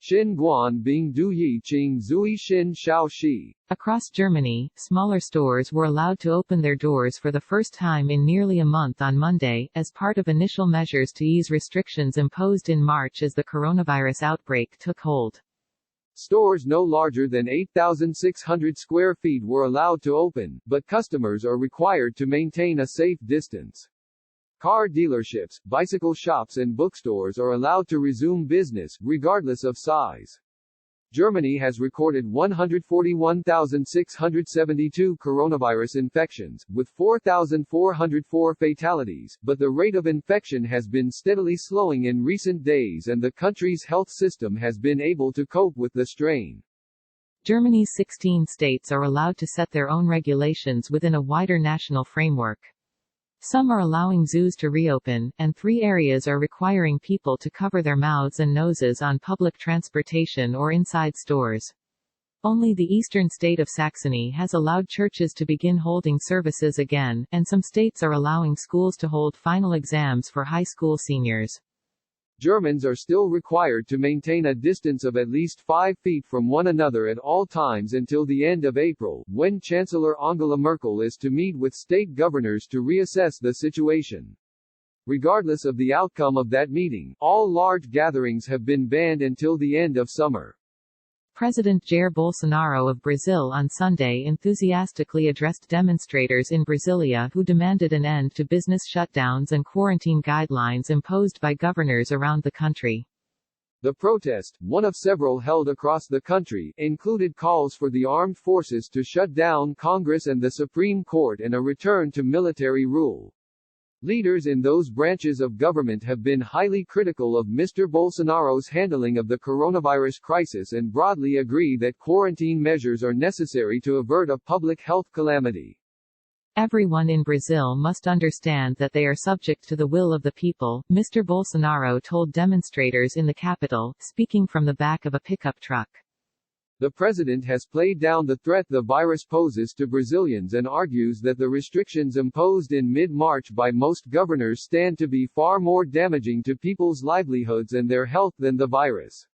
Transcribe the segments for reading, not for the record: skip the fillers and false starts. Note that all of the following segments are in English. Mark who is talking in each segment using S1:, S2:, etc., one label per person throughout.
S1: Xin Guan Bing Du Yi Qing Zui Xin Xiao Shi.
S2: Across Germany, smaller stores were allowed to open their doors for the first time in nearly a month on Monday, as part of initial measures to ease restrictions imposed in March as the coronavirus outbreak took hold.
S1: Stores no larger than 8,600 square feet were allowed to open, but customers are required to maintain a safe distance. Car dealerships, bicycle shops and bookstores are allowed to resume business, regardless of size. Germany has recorded 141,672 coronavirus infections, with 4,404 fatalities, but the rate of infection has been steadily slowing in recent days and the country's health system has been able to cope with the strain.
S2: Germany's 16 states are allowed to set their own regulations within a wider national framework. Some are allowing zoos to reopen, and 3 areas are requiring people to cover their mouths and noses on public transportation or inside stores. Only the eastern state of Saxony has allowed churches to begin holding services again, and some states are allowing schools to hold final exams for high school seniors.
S1: Germans are still required to maintain a distance of at least 5 feet from one another at all times until the end of April, when Chancellor Angela Merkel is to meet with state governors to reassess the situation. Regardless of the outcome of that meeting, all large gatherings have been banned until the end of summer.
S2: President Jair Bolsonaro of Brazil on Sunday enthusiastically addressed demonstrators in Brasília who demanded an end to business shutdowns and quarantine guidelines imposed by governors around the country.
S1: The protest, one of several held across the country, included calls for the armed forces to shut down Congress and the Supreme Court and a return to military rule. Leaders in those branches of government have been highly critical of Mr. Bolsonaro's handling of the coronavirus crisis and broadly agree that quarantine measures are necessary to avert a public health calamity.
S2: Everyone in Brazil must understand that they are subject to the will of the people, Mr. Bolsonaro told demonstrators in the capital, speaking from the back of a pickup truck.
S1: The president has played down the threat the virus poses to Brazilians and argues that the restrictions imposed in mid-March by most governors stand to be far more damaging to people's livelihoods and their health than the virus.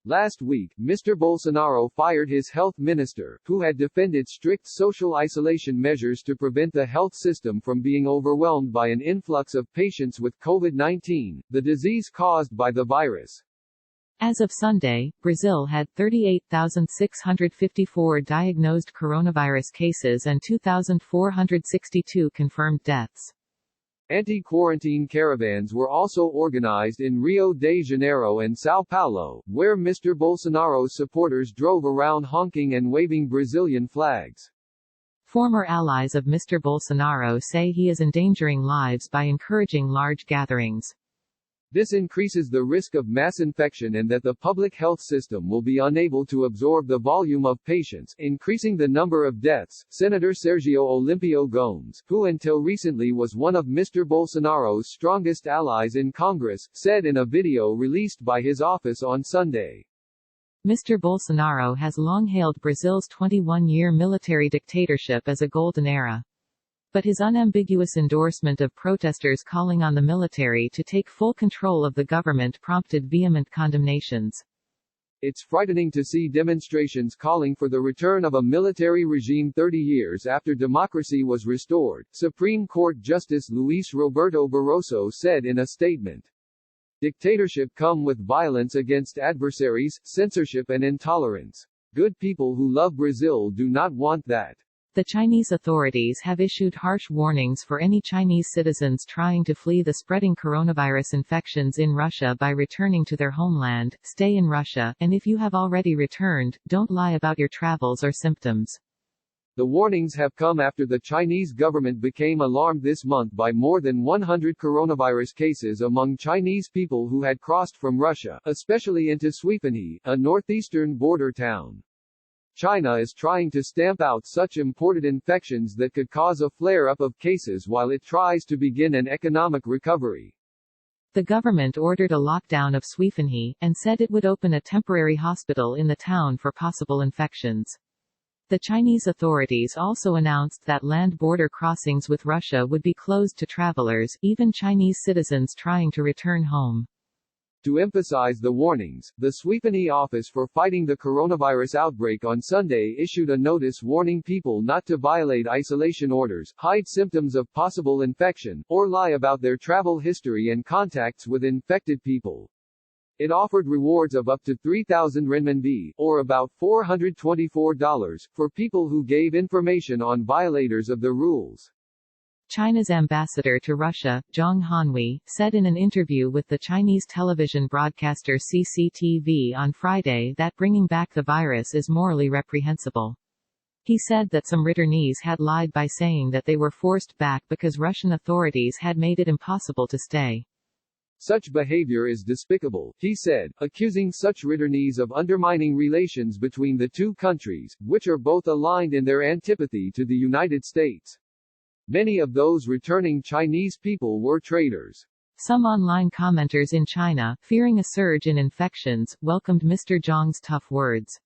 S1: Last week, Mr. Bolsonaro fired his health minister, who had defended strict social isolation measures to prevent the health system from being overwhelmed by an influx of patients with COVID-19, the disease caused by the virus.
S2: As of Sunday, Brazil had 38,654 diagnosed coronavirus cases and 2,462 confirmed deaths.
S1: Anti-quarantine caravans were also organized in Rio de Janeiro and São Paulo, where Mr. Bolsonaro's supporters drove around honking and waving Brazilian flags.
S2: Former allies of Mr. Bolsonaro say he is endangering lives by encouraging large gatherings.
S1: This increases the risk of mass infection and that the public health system will be unable to absorb the volume of patients, increasing the number of deaths, Senator Sergio Olimpio Gomes, who until recently was one of Mr. Bolsonaro's strongest allies in Congress, said in a video released by his office on Sunday.
S2: Mr. Bolsonaro has long hailed Brazil's 21-year military dictatorship as a golden era. But his unambiguous endorsement of protesters calling on the military to take full control of the government prompted vehement condemnations.
S1: It's frightening to see demonstrations calling for the return of a military regime 30 years after democracy was restored, Supreme Court Justice Luis Roberto Barroso said in a statement. Dictatorship come with violence against adversaries, censorship and intolerance. Good people who love Brazil do not want that.
S2: The Chinese authorities have issued harsh warnings for any Chinese citizens trying to flee the spreading coronavirus infections in Russia by returning to their homeland. Stay in Russia, and if you have already returned, don't lie about your travels or symptoms.
S1: The warnings have come after the Chinese government became alarmed this month by more than 100 coronavirus cases among Chinese people who had crossed from Russia, especially into Suifenhe, a northeastern border town. China is trying to stamp out such imported infections that could cause a flare-up of cases while it tries to begin an economic recovery.
S2: The government ordered a lockdown of Suifenhe, and said it would open a temporary hospital in the town for possible infections. The Chinese authorities also announced that land border crossings with Russia would be closed to travelers, even Chinese citizens trying to return home.
S1: To emphasize the warnings, the Swepany Office for Fighting the Coronavirus Outbreak on Sunday issued a notice warning people not to violate isolation orders, hide symptoms of possible infection, or lie about their travel history and contacts with infected people. It offered rewards of up to 3,000 renminbi, or about $424, for people who gave information on violators of the rules.
S2: China's ambassador to Russia, Zhang Hanhui, said in an interview with the Chinese television broadcaster CCTV on Friday that bringing back the virus is morally reprehensible. He said that some returnees had lied by saying that they were forced back because Russian authorities had made it impossible to stay.
S1: Such behavior is despicable, he said, accusing such returnees of undermining relations between the two countries, which are both aligned in their antipathy to the United States. Many of those returning Chinese people were traitors.
S2: Some online commenters in China, fearing a surge in infections, welcomed Mr. Zhang's tough words.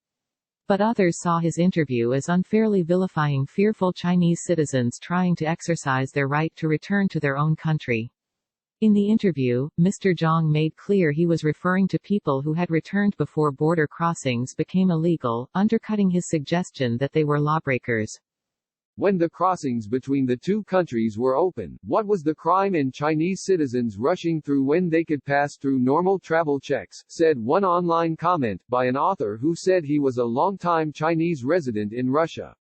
S2: But others saw his interview as unfairly vilifying fearful Chinese citizens trying to exercise their right to return to their own country. In the interview, Mr. Zhang made clear he was referring to people who had returned before border crossings became illegal, undercutting his suggestion that they were lawbreakers.
S1: When the crossings between the two countries were open, what was the crime in Chinese citizens rushing through when they could pass through normal travel checks, said one online comment, by an author who said he was a long-time Chinese resident in Russia.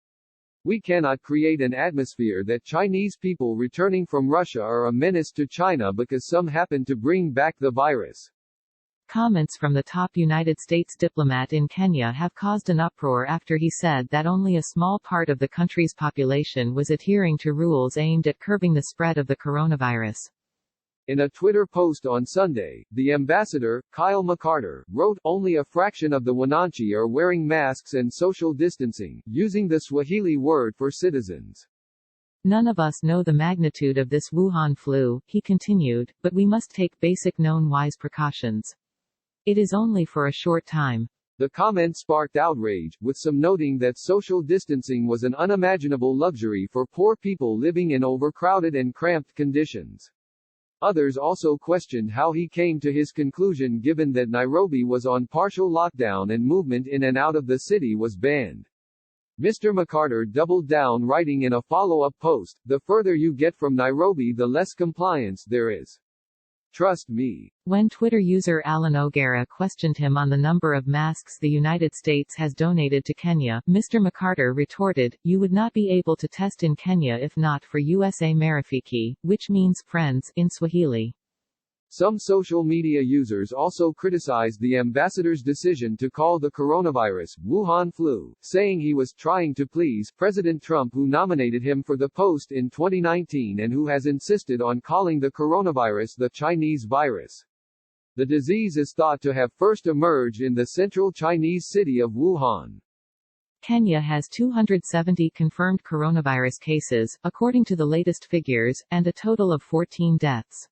S1: We cannot create an atmosphere that Chinese people returning from Russia are a menace to China because some happen to bring back the virus.
S2: Comments from the top United States diplomat in Kenya have caused an uproar after he said that only a small part of the country's population was adhering to rules aimed at curbing the spread of the coronavirus.
S1: In a Twitter post on Sunday, the ambassador, Kyle McCarter, wrote, "Only a fraction of the Wananchi are wearing masks and social distancing," using the Swahili word for citizens.
S2: None of us know the magnitude of this Wuhan flu, he continued, but we must take basic known wise precautions. It is only for a short time.
S1: The comment sparked outrage, with some noting that social distancing was an unimaginable luxury for poor people living in overcrowded and cramped conditions. Others also questioned how he came to his conclusion given that Nairobi was on partial lockdown and movement in and out of the city was banned. Mr. McCarter doubled down, writing in a follow-up post, "The further you get from Nairobi the less compliance there is. Trust me."
S2: When Twitter user Alan O'Gara questioned him on the number of masks the United States has donated to Kenya, Mr. McCarter retorted, "You would not be able to test in Kenya if not for USA Marafiki, which means friends in Swahili."
S1: Some social media users also criticized the ambassador's decision to call the coronavirus Wuhan flu, saying he was trying to please President Trump, who nominated him for the post in 2019 and who has insisted on calling the coronavirus the Chinese virus. The disease is thought to have first emerged in the central Chinese city of Wuhan.
S2: Kenya has 270 confirmed coronavirus cases, according to the latest figures, and a total of 14 deaths.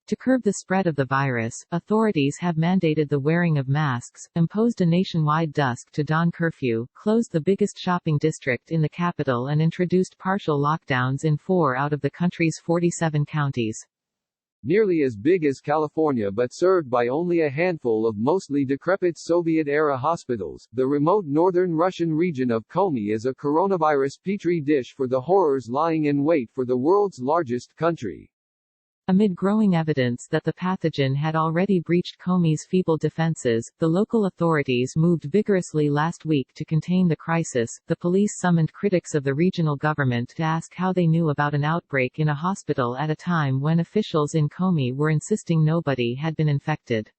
S2: To curb the spread of the virus, authorities have mandated the wearing of masks, imposed a nationwide dusk-to-dawn curfew, closed the biggest shopping district in the capital and introduced partial lockdowns in 4 out of the country's 47 counties.
S1: Nearly as big as California but served by only a handful of mostly decrepit Soviet-era hospitals, the remote northern Russian region of Komi is a coronavirus petri dish for the horrors lying in wait for the world's largest country.
S2: Amid growing evidence that the pathogen had already breached Komi's feeble defenses, the local authorities moved vigorously last week to contain the crisis. The police summoned critics of the regional government to ask how they knew about an outbreak in a hospital at a time when officials in Komi were insisting nobody had been infected.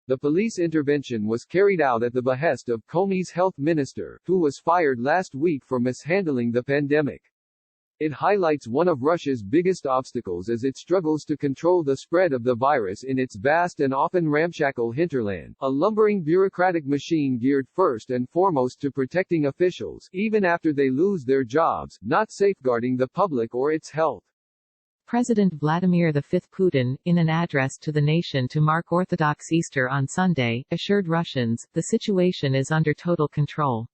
S1: The police intervention was carried out at the behest of Komi's health minister, who was fired last week for mishandling the pandemic. It highlights one of Russia's biggest obstacles as it struggles to control the spread of the virus in its vast and often ramshackle hinterland, a lumbering bureaucratic machine geared first and foremost to protecting officials, even after they lose their jobs, not safeguarding the public or its health.
S2: President Vladimir V Putin, in an address to the nation to mark Orthodox Easter on Sunday, assured Russians, the situation is under total control.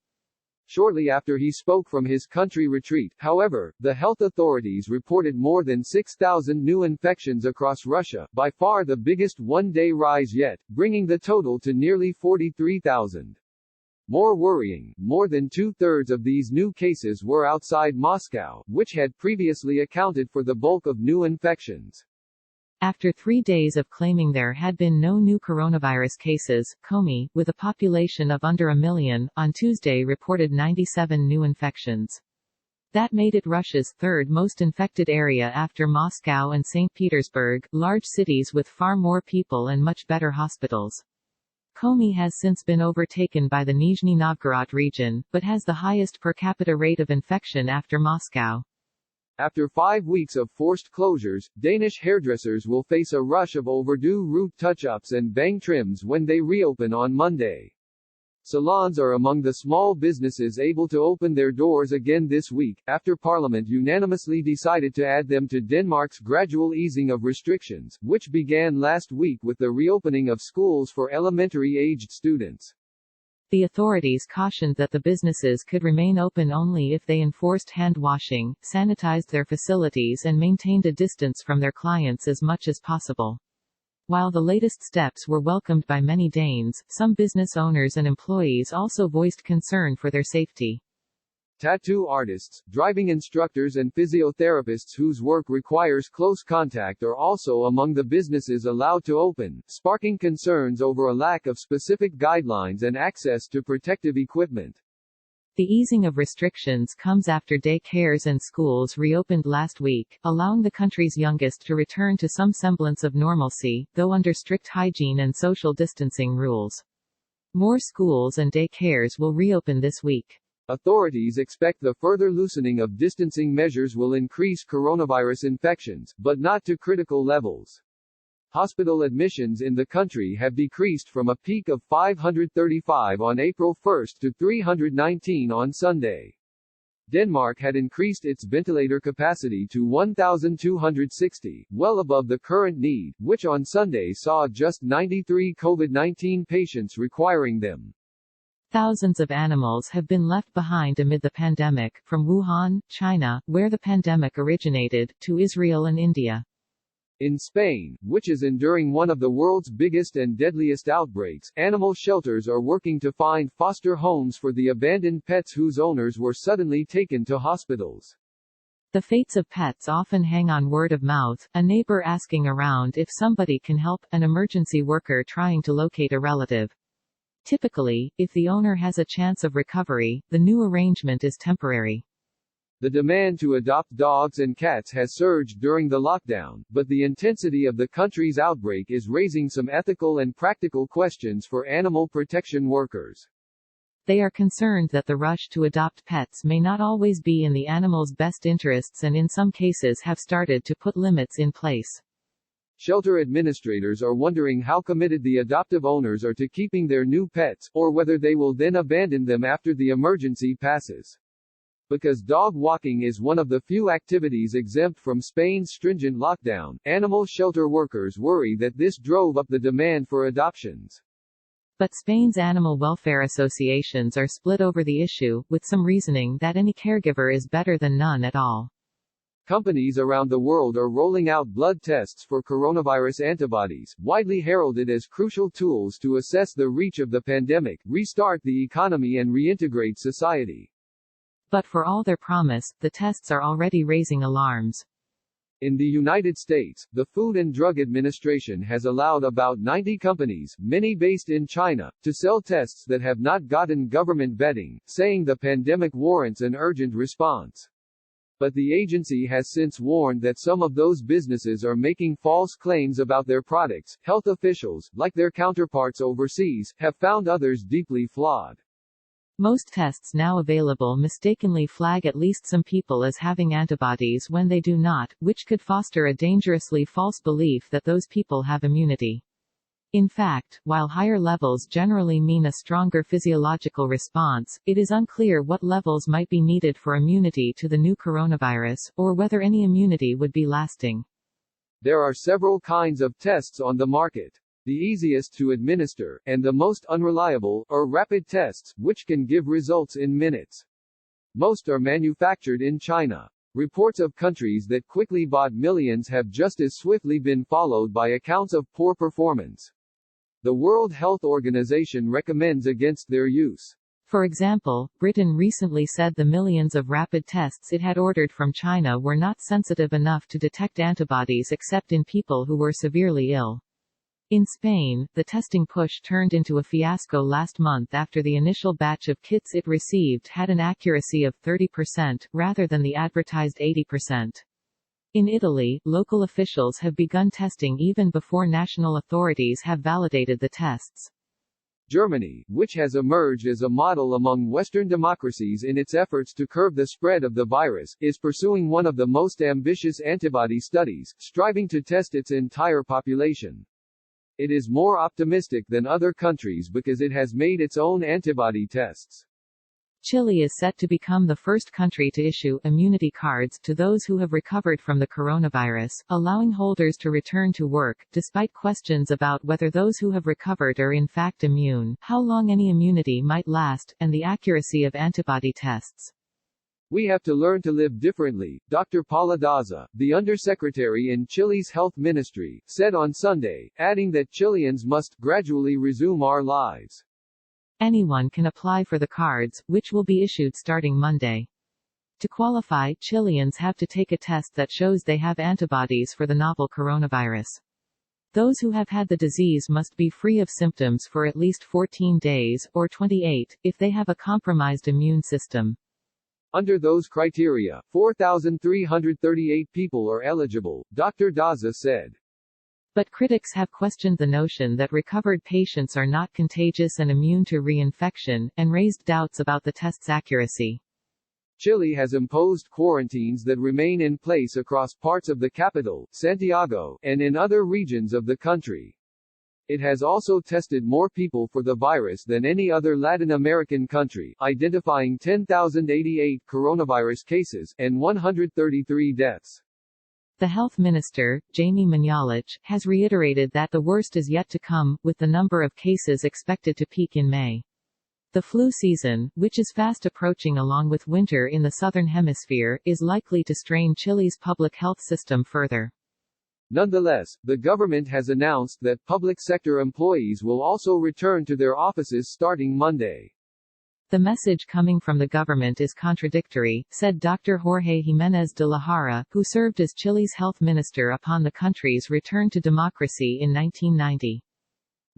S1: shortly after he spoke from his country retreat. However, the health authorities reported more than 6,000 new infections across Russia, by far the biggest one-day rise yet, bringing the total to nearly 43,000. More worrying, more than two-thirds of these new cases were outside Moscow, which had previously accounted for the bulk of new infections.
S2: After 3 days of claiming there had been no new coronavirus cases, Komi, with a population of under 1 million, on Tuesday reported 97 new infections. That made it Russia's third most infected area after Moscow and St. Petersburg, large cities with far more people and much better hospitals. Komi has since been overtaken by the Nizhny Novgorod region, but has the highest per capita rate of infection after Moscow.
S1: After 5 weeks of forced closures, Danish hairdressers will face a rush of overdue root touch-ups and bang trims when they reopen on Monday. Salons are among the small businesses able to open their doors again this week, after Parliament unanimously decided to add them to Denmark's gradual easing of restrictions, which began last week with the reopening of schools for elementary-aged students.
S2: The authorities cautioned that the businesses could remain open only if they enforced hand washing, sanitized their facilities and maintained a distance from their clients as much as possible. While the latest steps were welcomed by many Danes, some business owners and employees also voiced concern for their safety.
S1: Tattoo artists, driving instructors and physiotherapists whose work requires close contact are also among the businesses allowed to open, sparking concerns over a lack of specific guidelines and access to protective equipment.
S2: The easing of restrictions comes after daycares and schools reopened last week, allowing the country's youngest to return to some semblance of normalcy, though under strict hygiene and social distancing rules. More schools and daycares will reopen this week.
S1: Authorities expect the further loosening of distancing measures will increase coronavirus infections, but not to critical levels. Hospital admissions in the country have decreased from a peak of 535 on April 1 to 319 on Sunday. Denmark had increased its ventilator capacity to 1,260, well above the current need, which on Sunday saw just 93 COVID-19 patients requiring them.
S2: Thousands of animals have been left behind amid the pandemic, from Wuhan, China, where the pandemic originated, to Israel and India.
S1: In Spain, which is enduring one of the world's biggest and deadliest outbreaks, animal shelters are working to find foster homes for the abandoned pets whose owners were suddenly taken to hospitals.
S2: The fates of pets often hang on word of mouth, a neighbor asking around if somebody can help, an emergency worker trying to locate a relative. Typically, if the owner has a chance of recovery, the new arrangement is temporary.
S1: The demand to adopt dogs and cats has surged during the lockdown, but the intensity of the country's outbreak is raising some ethical and practical questions for animal protection workers.
S2: They are concerned that the rush to adopt pets may not always be in the animal's best interests and in some cases have started to put limits in place.
S1: Shelter administrators are wondering how committed the adoptive owners are to keeping their new pets, or whether they will then abandon them after the emergency passes. Because dog walking is one of the few activities exempt from Spain's stringent lockdown, animal shelter workers worry that this drove up the demand for adoptions.
S2: But Spain's animal welfare associations are split over the issue, with some reasoning that any caregiver is better than none at all.
S1: Companies around the world are rolling out blood tests for coronavirus antibodies, widely heralded as crucial tools to assess the reach of the pandemic, restart the economy and reintegrate society.
S2: But for all their promise, the tests are already raising alarms.
S1: In the United States, the Food and Drug Administration has allowed about 90 companies, many based in China, to sell tests that have not gotten government vetting, saying the pandemic warrants an urgent response. But the agency has since warned that some of those businesses are making false claims about their products. Health officials, like their counterparts overseas, have found others deeply flawed.
S2: Most tests now available mistakenly flag at least some people as having antibodies when they do not, which could foster a dangerously false belief that those people have immunity. In fact, while higher levels generally mean a stronger physiological response, it is unclear what levels might be needed for immunity to the new coronavirus, or whether any immunity would be lasting.
S1: There are several kinds of tests on the market. The easiest to administer, and the most unreliable, are rapid tests, which can give results in minutes. Most are manufactured in China. Reports of countries that quickly bought millions have just as swiftly been followed by accounts of poor performance. The World Health Organization recommends against their use.
S2: For example, Britain recently said the millions of rapid tests it had ordered from China were not sensitive enough to detect antibodies except in people who were severely ill. In Spain, the testing push turned into a fiasco last month after the initial batch of kits it received had an accuracy of 30%, rather than the advertised 80%. In Italy, local officials have begun testing even before national authorities have validated the tests.
S1: Germany, which has emerged as a model among Western democracies in its efforts to curb the spread of the virus, is pursuing one of the most ambitious antibody studies, striving to test its entire population. It is more optimistic than other countries because it has made its own antibody tests.
S2: Chile is set to become the first country to issue immunity cards to those who have recovered from the coronavirus, allowing holders to return to work, despite questions about whether those who have recovered are in fact immune, how long any immunity might last, and the accuracy of antibody tests.
S1: We have to learn to live differently, Dr. Paula Daza, the undersecretary in Chile's health ministry, said on Sunday, adding that Chileans must gradually resume our lives.
S2: Anyone can apply for the cards, which will be issued starting Monday. To qualify, Chileans have to take a test that shows they have antibodies for the novel coronavirus. Those who have had the disease must be free of symptoms for at least 14 days, or 28, if they have a compromised immune system.
S1: Under those criteria, 4,338 people are eligible, Dr. Daza said.
S2: But critics have questioned the notion that recovered patients are not contagious and immune to reinfection, and raised doubts about the test's accuracy.
S1: Chile has imposed quarantines that remain in place across parts of the capital, Santiago, and in other regions of the country. It has also tested more people for the virus than any other Latin American country, identifying 10,088 coronavirus cases, and 133 deaths.
S2: The health minister, Jamie Mañalich, has reiterated that the worst is yet to come, with the number of cases expected to peak in May. The flu season, which is fast approaching along with winter in the southern hemisphere, is likely to strain Chile's public health system further.
S1: Nonetheless, the government has announced that public sector employees will also return to their offices starting Monday.
S2: The message coming from the government is contradictory, said Dr. Jorge Jiménez de la Jara, who served as Chile's health minister upon the country's return to democracy in 1990.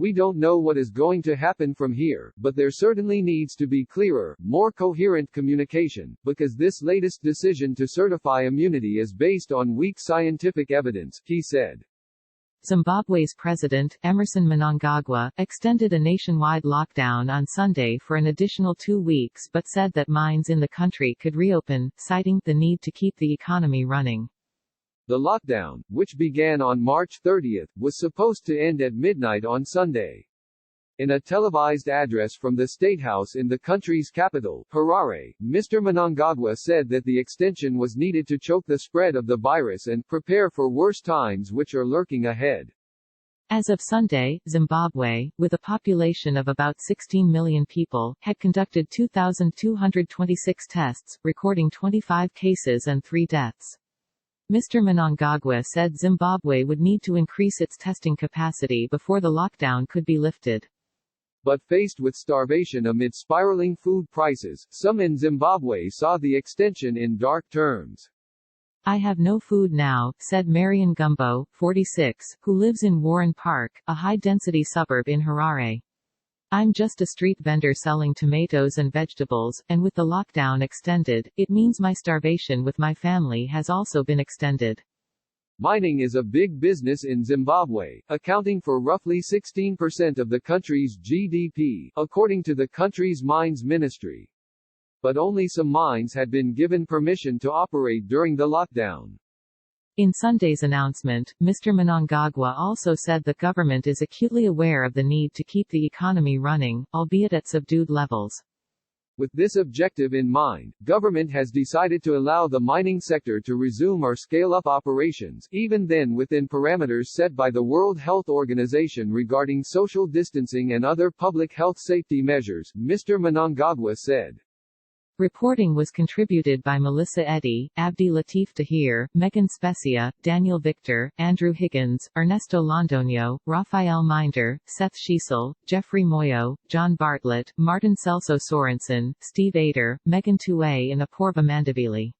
S1: We don't know what is going to happen from here, but there certainly needs to be clearer, more coherent communication, because this latest decision to certify immunity is based on weak scientific evidence, he said.
S2: Zimbabwe's president, Emerson Mnangagwa, extended a nationwide lockdown on Sunday for an additional 2 weeks but said that mines in the country could reopen, citing the need to keep the economy running.
S1: The lockdown, which began on March 30, was supposed to end at midnight on Sunday. In a televised address from the State House in the country's capital, Harare, Mr. Mnangagwa said that the extension was needed to choke the spread of the virus and prepare for worse times which are lurking ahead.
S2: As of Sunday, Zimbabwe, with a population of about 16 million people, had conducted 2,226 tests, recording 25 cases and 3 deaths. Mr. Mnangagwa said Zimbabwe would need to increase its testing capacity before the lockdown could be lifted.
S1: But faced with starvation amid spiraling food prices, some in Zimbabwe saw the extension in dark terms.
S2: I have no food now, said Marion Gumbo, 46, who lives in Warren Park, a high-density suburb in Harare. I'm just a street vendor selling tomatoes and vegetables, and with the lockdown extended, it means my starvation with my family has also been extended.
S1: Mining is a big business in Zimbabwe, accounting for roughly 16% of the country's GDP, according to the country's mines ministry. But only some mines had been given permission to operate during the lockdown.
S2: In Sunday's announcement, Mr. Mnangagwa also said the government is acutely aware of the need to keep the economy running, albeit at subdued levels.
S1: With this objective in mind, government has decided to allow the mining sector to resume or scale up operations, even then within parameters set by the World Health Organization regarding social distancing and other public health safety measures, Mr. Mnangagwa said.
S2: Reporting was contributed by Melissa Eddy, Abdi Latif Tahir, Megan Specia, Daniel Victor, Andrew Higgins, Ernesto Londoño, Rafael Minder, Seth Schiesel, Jeffrey Moyo, John Bartlett, Martin Celso Sorensen, Steve Ader, Megan Tuay and Apoorva Mandavili.